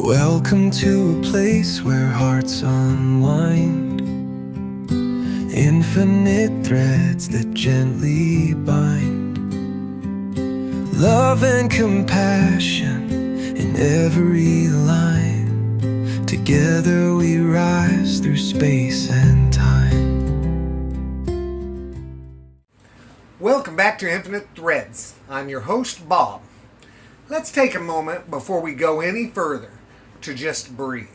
Welcome to a place where hearts unwind, infinite threads that gently bind, love and compassion in every line. Together we rise through space and time. Welcome back to Infinite Threads. I'm your host, Bob. Let's take a moment before we go any further to just breathe.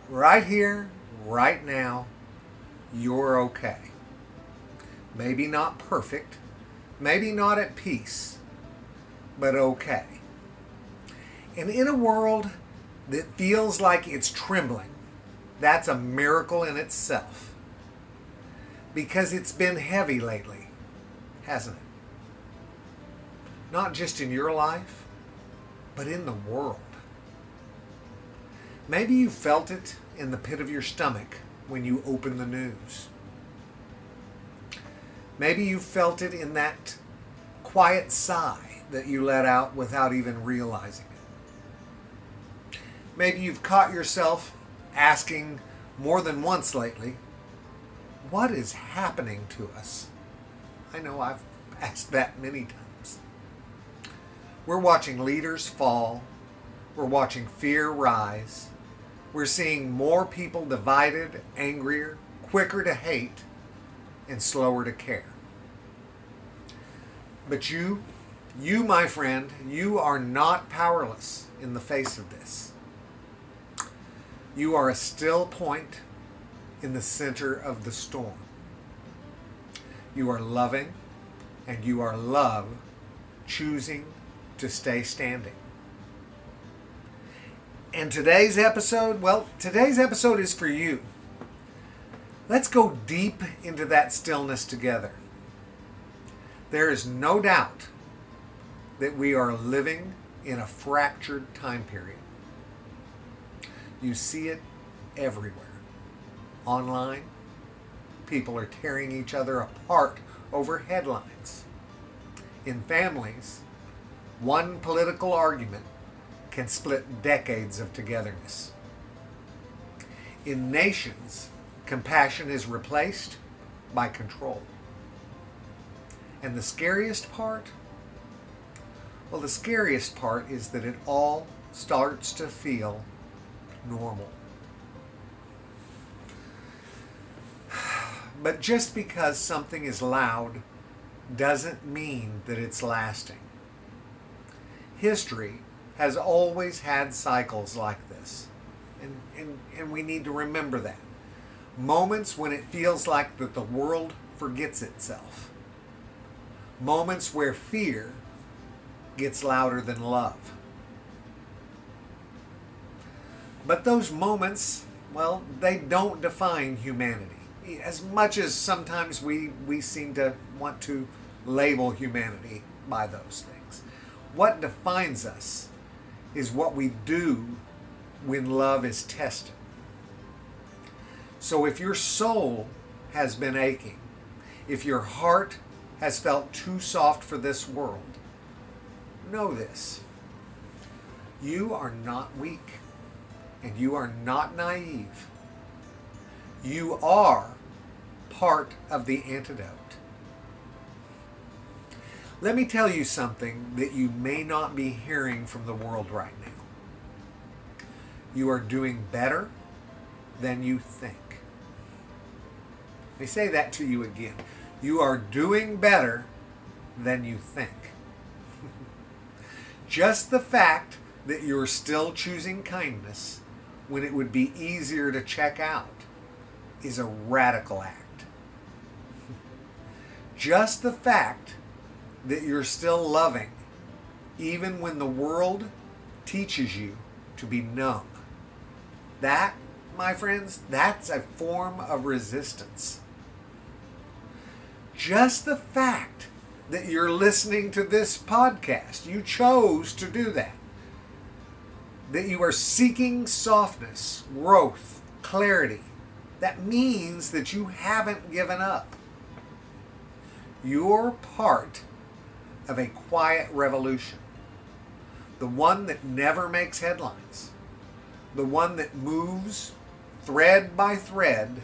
Right here, right now, you're okay. Maybe not perfect, maybe not at peace, but okay. And in a world that feels like it's trembling, that's a miracle in itself. Because it's been heavy lately, hasn't it? Not just in your life, but in the world. Maybe you felt it in the pit of your stomach when you opened the news. Maybe you felt it in that quiet sigh that you let out without even realizing it. Maybe you've caught yourself asking more than once lately, what is happening to us? I know I've asked that many times. We're watching leaders fall. We're watching fear rise. We're seeing more people divided, angrier, quicker to hate, and slower to care. But you, my friend, you are not powerless in the face of this. You are a still point in the center of the storm. You are loving, and you are love, choosing to stay standing. And today's episode is for you. Let's go deep into that stillness together. There is no doubt that we are living in a fractured time period. You see it everywhere. Online, people are tearing each other apart over headlines. In families, one political argument can split decades of togetherness. In nations, compassion is replaced by control. And the scariest part? Well, the scariest part is that it all starts to feel normal. But just because something is loud doesn't mean that it's lasting. History has always had cycles like this, and we need to remember that. Moments when it feels like that the world forgets itself. Moments where fear gets louder than love. But those moments, well, they don't define humanity. As much as sometimes we seem to want to label humanity by those things. What defines us is what we do when love is tested. So if your soul has been aching, if your heart has felt too soft for this world, know this. You are not weak, and you are not naive. You are part of the antidote. Let me tell you something that you may not be hearing from the world right now. You are doing better than you think. Let me say that to you again. You are doing better than you think. Just the fact that you're still choosing kindness when it would be easier to check out is a radical act. Just the fact that you're still loving, even when the world teaches you to be numb. That, my friends, that's a form of resistance. Just the fact that you're listening to this podcast, you chose to do that. That you are seeking softness, growth, clarity. That means that you haven't given up. You're part of a quiet revolution. the one that never makes headlines, the one that moves thread by thread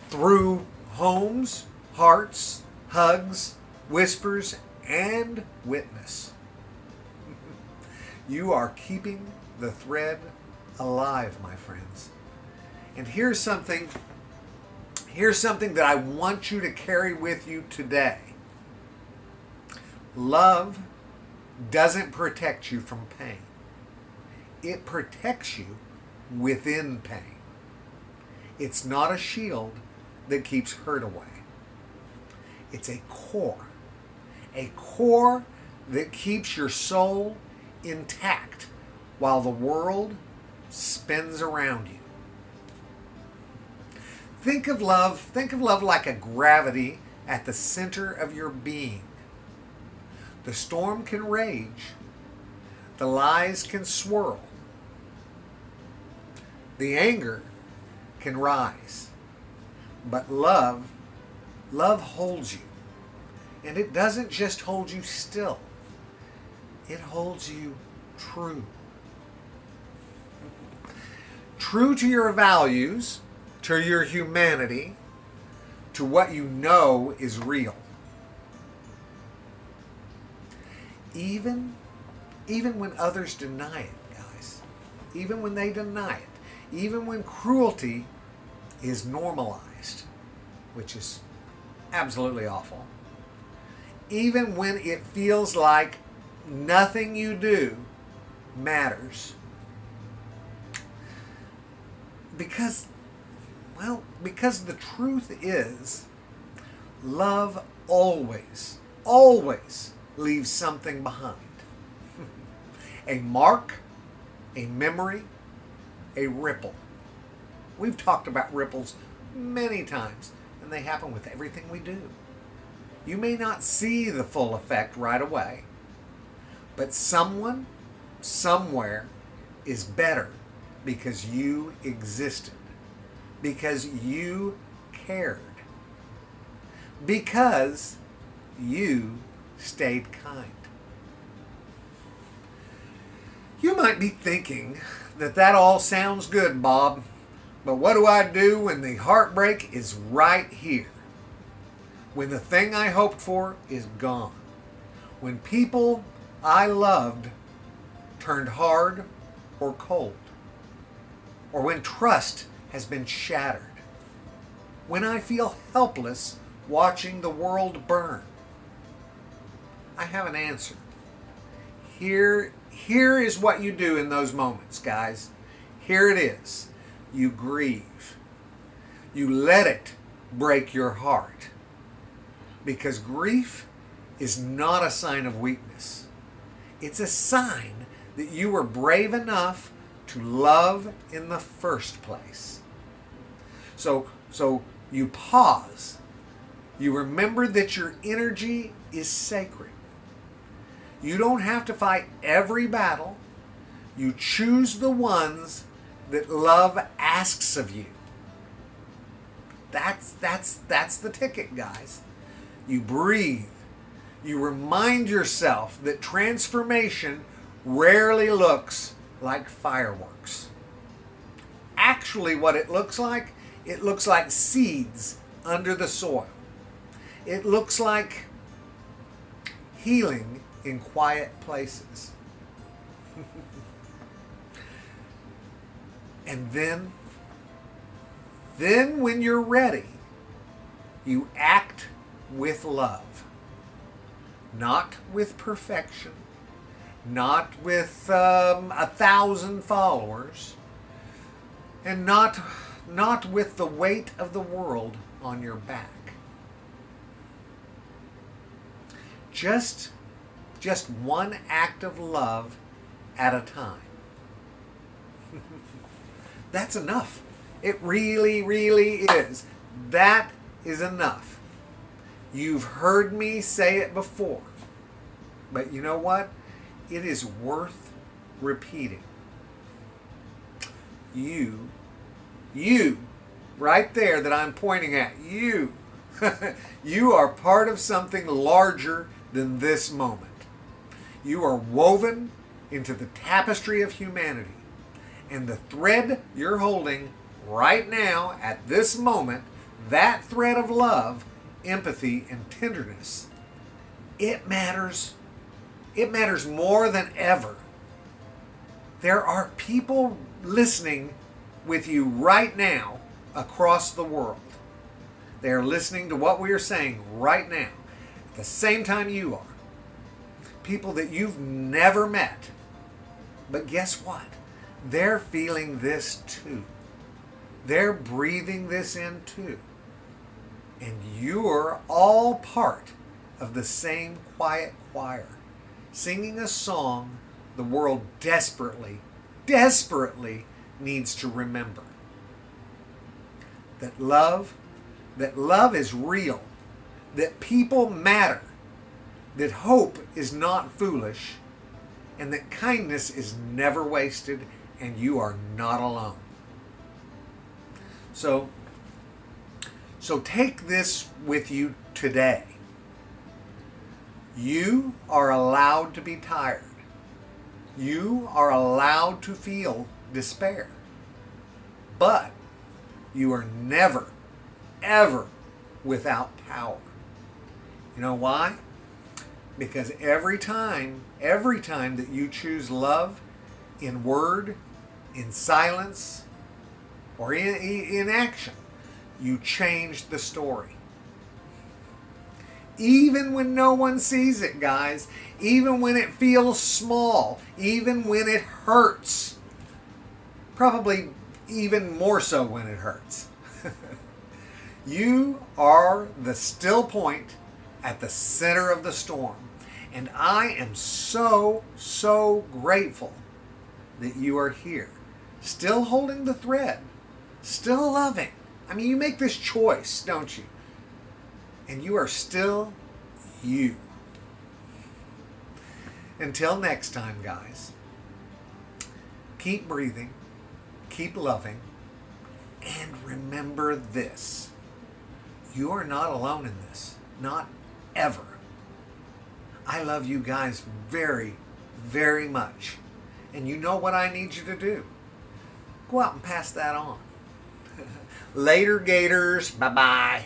through homes, hearts, hugs, whispers, and witness. You are keeping the thread alive, my friends. And here's something that I want you to carry with you today. Love doesn't protect you from pain. It protects you within pain. It's not a shield that keeps hurt away. It's a core that keeps your soul intact while the world spins around you. Think of love like a gravity at the center of your being. The storm can rage. The lies can swirl. The anger can rise. But love holds you. And it doesn't just hold you still. It holds you true. True to your values, to your humanity, to what you know is real. Even when others deny it, guys. Even when they deny it. Even when cruelty is normalized, which is absolutely awful. Even when it feels like nothing you do matters. Because the truth is, love always leaves something behind. A mark, a memory, a ripple. We've talked about ripples many times, and they happen with everything we do. You may not see the full effect right away, but someone, somewhere, is better because you existed, because you cared, because you stayed kind. You might be thinking that all sounds good, Bob, but what do I do when the heartbreak is right here? When the thing I hoped for is gone? When people I loved turned hard or cold? Or when trust has been shattered? When I feel helpless watching the world burn? I have an answer. Here is what you do in those moments, guys. Here it is. You grieve. You let it break your heart. Because grief is not a sign of weakness. It's a sign that you were brave enough to love in the first place. So you pause. You remember that your energy is sacred. You don't have to fight every battle. You choose the ones that love asks of you. That's the ticket, guys. You breathe. You remind yourself that transformation rarely looks like fireworks. Actually, what it looks like seeds under the soil. It looks like healing in quiet places. And then when you're ready, you act with love. Not with perfection. Not with 1,000 followers. And not with the weight of the world on your back. Just one act of love at a time. That's enough. It really, really is. That is enough. You've heard me say it before. But you know what? It is worth repeating. You, right there that I'm pointing at, you are part of something larger than this moment. You are woven into the tapestry of humanity. And the thread you're holding right now, at this moment, that thread of love, empathy, and tenderness, it matters. It matters more than ever. There are people listening with you right now across the world. They are listening to what we are saying right now at the same time you are. People that you've never met. But guess what? They're feeling this too. They're breathing this in too. And you're all part of the same quiet choir, singing a song the world desperately, desperately needs to remember. That love is real, that people matter, that hope is not foolish, and that kindness is never wasted, and you are not alone. So take this with you today. You are allowed to be tired. You are allowed to feel despair. But you are never, ever without power. You know why? Because every time that you choose love in word, in silence, or in action, you change the story. Even when no one sees it, guys, even when it feels small, even when it hurts, probably even more so when it hurts. You are the still point at the center of the storm. And I am so, so grateful that you are here, still holding the thread, still loving. I mean, you make this choice, don't you? And you are still you. Until next time, guys, keep breathing, keep loving, and remember this. You are not alone in this. Not ever. I love you guys very, very much. And you know what I need you to do. Go out and pass that on. Later, Gators. Bye-bye.